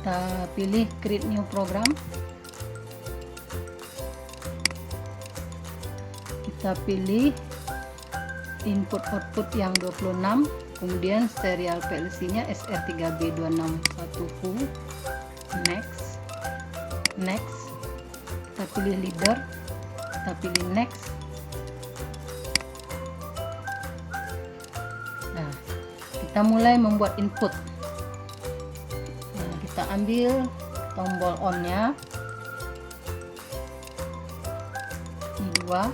Kita pilih create new program, kita pilih input output yang 26, kemudian serial PLC nya SR3B261 next, kita pilih leader, kita pilih next. Nah, kita mulai membuat input. Nah, kita ambil tombol on nya I2,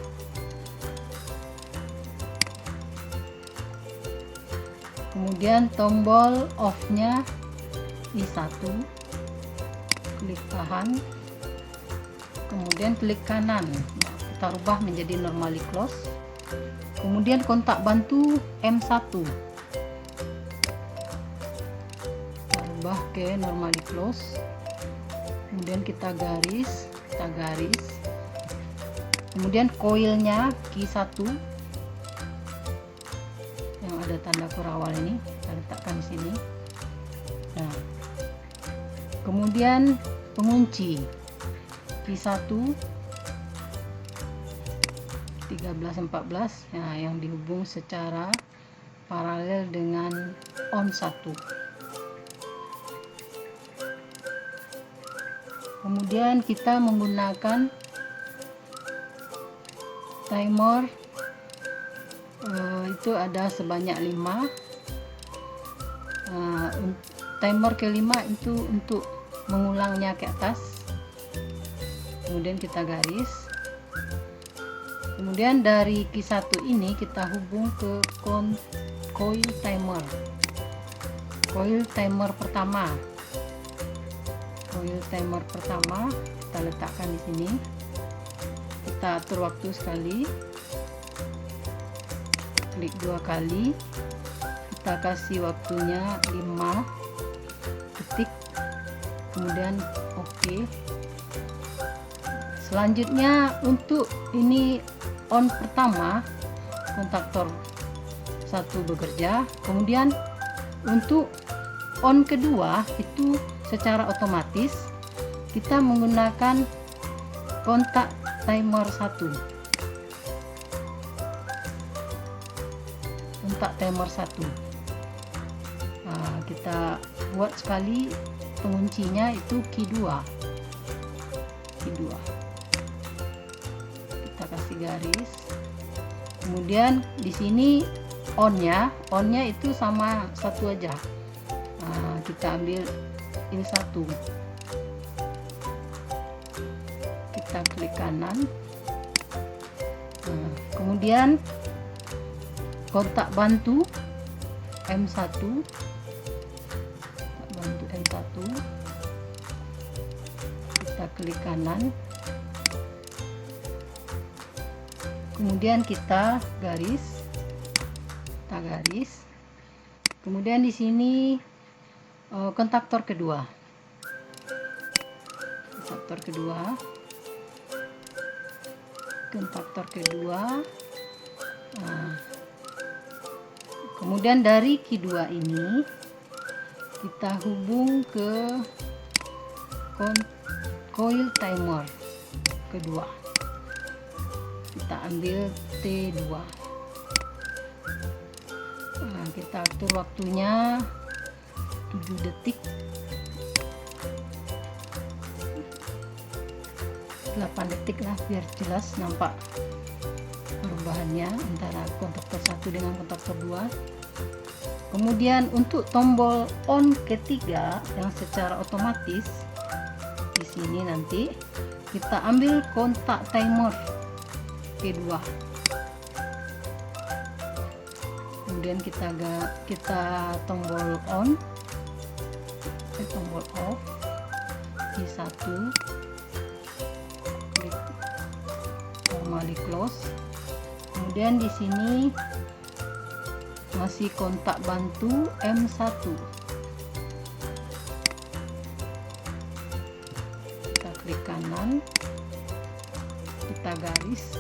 kemudian tombol off nya I1, klik tahan, kemudian klik kanan. Nah, kita rubah menjadi normally close, kemudian kontak bantu M1, kita rubah ke normally close, kemudian kita garis, kemudian koilnya Q1 yang ada tanda kurawal ini kita letakkan di sini. Nah, kemudian pengunci Q1 1314, nah, yang dihubung secara paralel dengan on 1. Kemudian kita menggunakan timer, itu ada sebanyak 5. Timer ke-5 itu untuk mengulangnya ke atas, kemudian kita garis, kemudian dari Q1 ini kita hubung ke coil timer pertama. Coil timer pertama kita letakkan di sini, kita atur waktu sekali, klik 2 kali, kita kasih waktunya 5 detik, kemudian oke. Selanjutnya untuk ini on pertama kontaktor 1 bekerja, kemudian untuk on kedua itu secara otomatis kita menggunakan kontak timer 1. Kontak timer 1. Nah, kita buat sekali penguncinya itu Q2. Kita kasih garis. Kemudian di sini onnya itu sama satu aja. Nah, kita ambil I1. Kita klik kanan. Nah, kemudian kontak bantu M1, kita klik kanan, kemudian kita garis, kemudian di sini kontaktor kedua, nah, kemudian dari Q2 ini kita hubung ke coil timer kedua, kita ambil T2. Nah, kita atur waktunya 7 detik, 8 detik lah biar jelas nampak perubahannya antara kontaktor 1 dengan kontaktor 2. Kemudian untuk tombol on ketiga yang secara otomatis di sini nanti kita ambil kontak timer P2. Kemudian kita tombol on, tombol off, Q1, klik normally close. Kemudian di sini masih kontak bantu M1. Kita klik kanan, kita garis.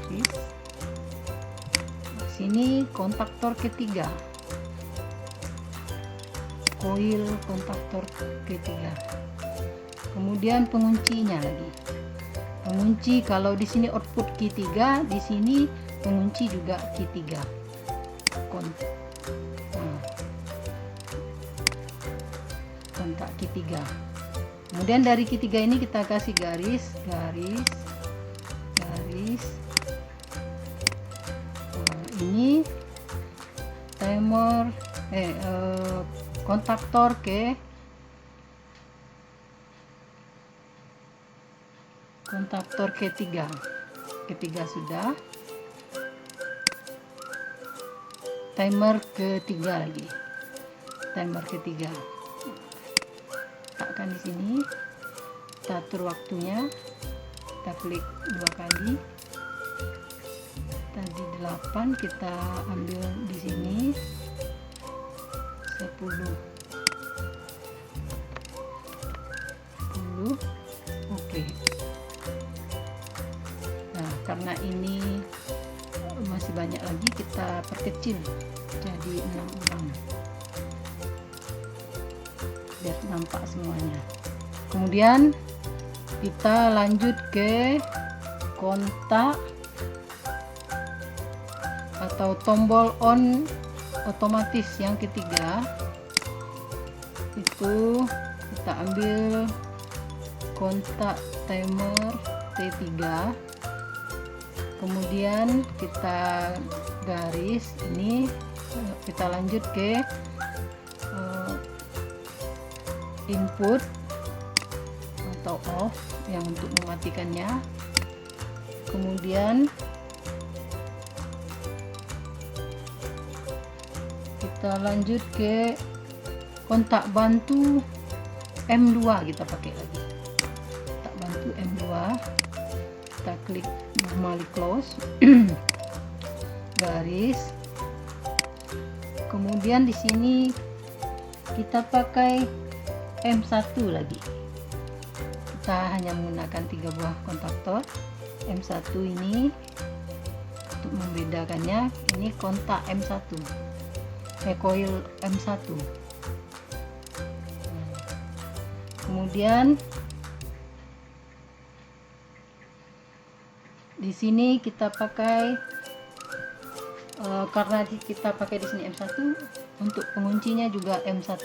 Di sini kontaktor ketiga. koil kontaktor ketiga. Kemudian penguncinya lagi. Pengunci kalau di sini output key 3, di sini pengunci juga key 3. Kontak key 3. Kemudian dari key 3 ini kita kasih garis. Ini timer kontaktor ke kontaktor ketiga sudah, timer ketiga lagi, timer ketiga. Letakkan di sini, kita atur waktunya, kita klik 2 kali. Tadi 8, kita ambil di sini 10. Oke. Nah, karena ini masih banyak lagi, kita perkecil jadi 6 orang biar nampak semuanya. Kemudian kita lanjut ke kontak atau tombol on otomatis yang ketiga. Itu kita ambil kontak timer T3, kemudian kita garis ini, kita lanjut ke input atau off yang untuk mematikannya. Kemudian kita lanjut ke kontak bantu M2, kita pakai lagi kontak bantu M2, kita klik normally close garis. Kemudian di sini kita pakai M1 lagi, kita hanya menggunakan 3 buah kontaktor M1 ini. Untuk membedakannya, ini kontak M1, koil M1. Kemudian di sini kita pakai karena kita pakai di sini M1, untuk penguncinya juga M1.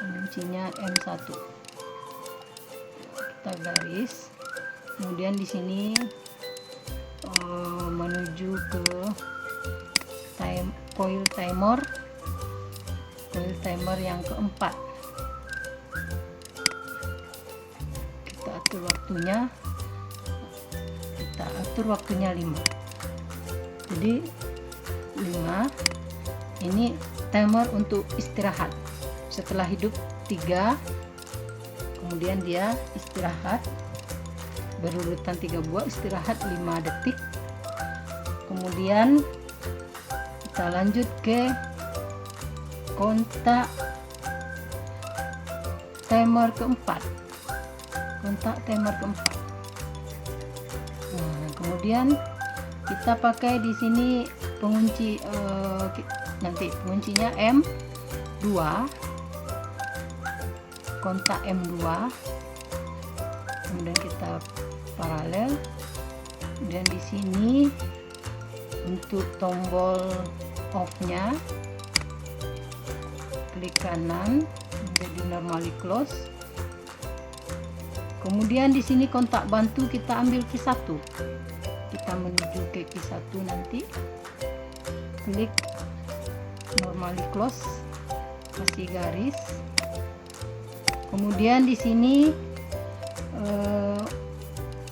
Penguncinya M1. Kita garis. Kemudian di sini menuju ke koil timer yang keempat. Kita atur waktunya. 5. Jadi 5 ini timer untuk istirahat. Setelah hidup 3, kemudian dia istirahat berurutan 3 buah, istirahat 5 detik. Kemudian kita lanjut ke kontak timer keempat. Nah, kemudian kita pakai di sini pengunci, nanti penguncinya M2, kontak M2. Kemudian kita paralel. Dan di sini untuk tombol off-nya, klik kanan menjadi normally close. Kemudian di sini kontak bantu kita ambil Q1. Kita menuju ke Q1 nanti. Klik normally close, kasih garis. Kemudian di sini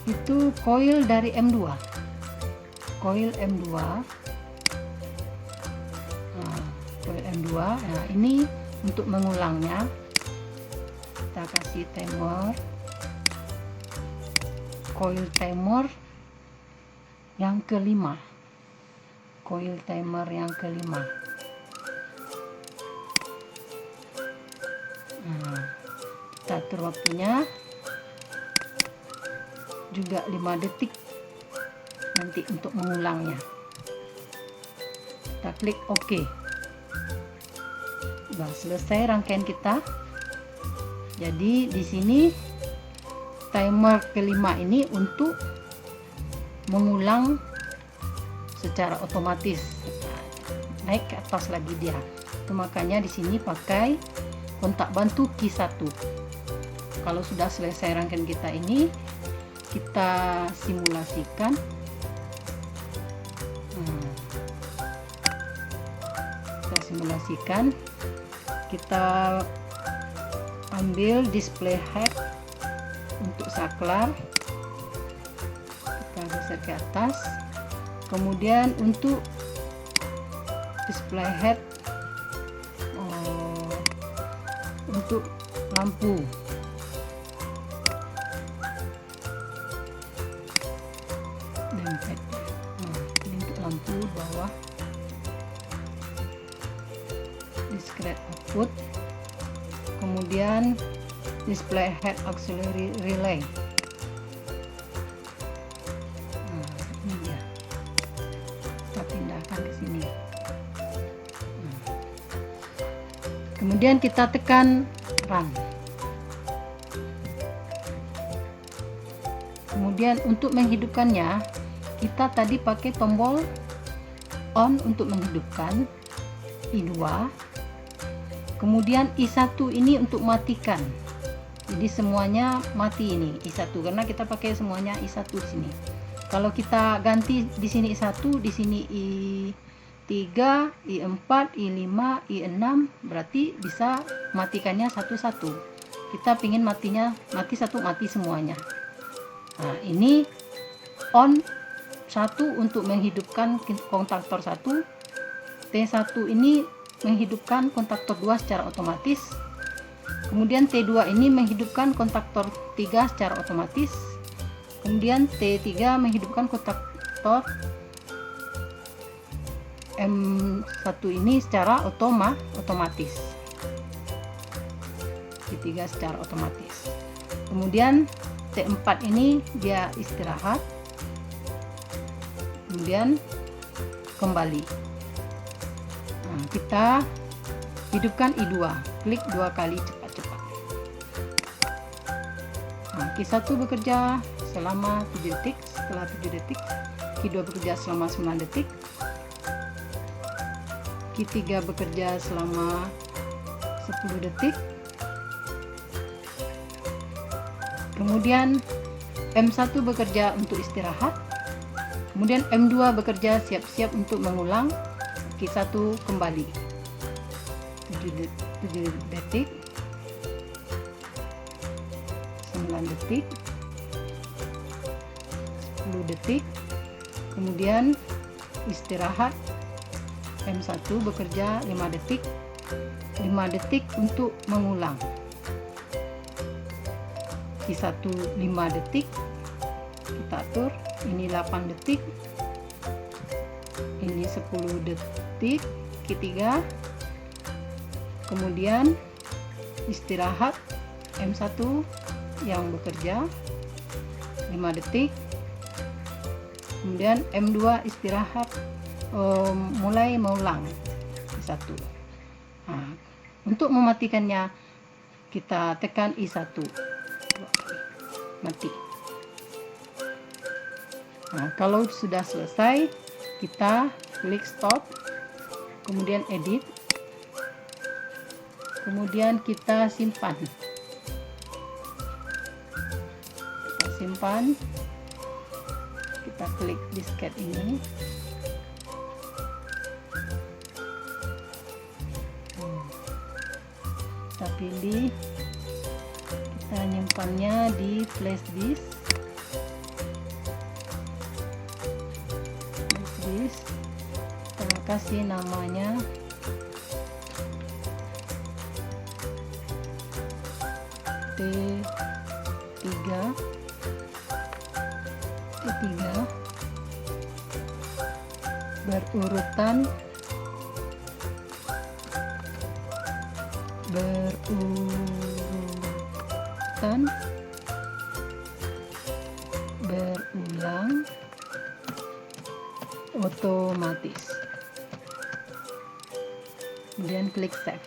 itu koil dari M2. Koil M2. Koil M2. Nah, ini untuk mengulangnya. Kita kasih timer. Koil timer yang kelima. Koil timer yang kelima. Nah, kita atur waktunya juga 5 detik nanti untuk mengulangnya. Kita klik OK. Nah, selesai rangkaian kita. Jadi di sini timer kelima ini untuk mengulang secara otomatis, naik ke atas lagi dia. Itu makanya di sini pakai kontak bantu key 1. Kalau sudah selesai rangkaian kita ini, kita simulasikan. Kita ambil display head untuk saklar, kita geser ke atas. Kemudian untuk display head untuk lampu, ini untuk lampu bawah, discrete output. Kemudian display head auxiliary relay. Ini dia. Kita pindahkan ke sini. Kemudian kita tekan run. Kemudian untuk menghidupkannya, kita tadi pakai tombol on untuk menghidupkan, I2. Kemudian I1 ini untuk matikan. Jadi semuanya mati ini I1 karena kita pakai semuanya I1 di sini. Kalau kita ganti di sini I1, di sini I3, I4, I5, I6, berarti bisa matikannya satu-satu. Kita pingin matinya mati satu, mati semuanya. Nah, ini on 1 untuk menghidupkan kontaktor 1. T1 ini menghidupkan kontaktor 2 secara otomatis. Kemudian T2 ini menghidupkan kontaktor 3 secara otomatis. Kemudian T3 menghidupkan kontaktor M1 ini secara otomatis. T3 secara otomatis. Kemudian T4 ini dia istirahat. Kemudian kembali. Nah, kita hidupkan I2, klik 2 kali cepat-cepat. Nah, Q1 bekerja selama 7 detik, setelah 7 detik Q2 bekerja selama 9 detik, Q3 bekerja selama 10 detik. Kemudian M1 bekerja untuk istirahat. Kemudian M2 bekerja siap-siap untuk mengulang. Q1 kembali 7 detik, 9 detik, 10 detik. Kemudian istirahat. M1 bekerja 5 detik, 5 detik untuk mengulang. Q1 5 detik, kita atur. Ini 8 detik, ini 10 detik. Q3 kemudian istirahat. M1 yang bekerja 5 detik, kemudian M2 istirahat, mulai mengulang I1. Nah, untuk mematikannya kita tekan I1, mati. Nah, kalau sudah selesai, kita klik stop, kemudian edit, kemudian kita simpan. Kita klik disket ini. Kita pilih, kita nyimpannya di flash disk. Kita kasih namanya T3 berurutan berulang otomatis. Kemudian klik save.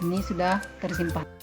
ini sudah tersimpan.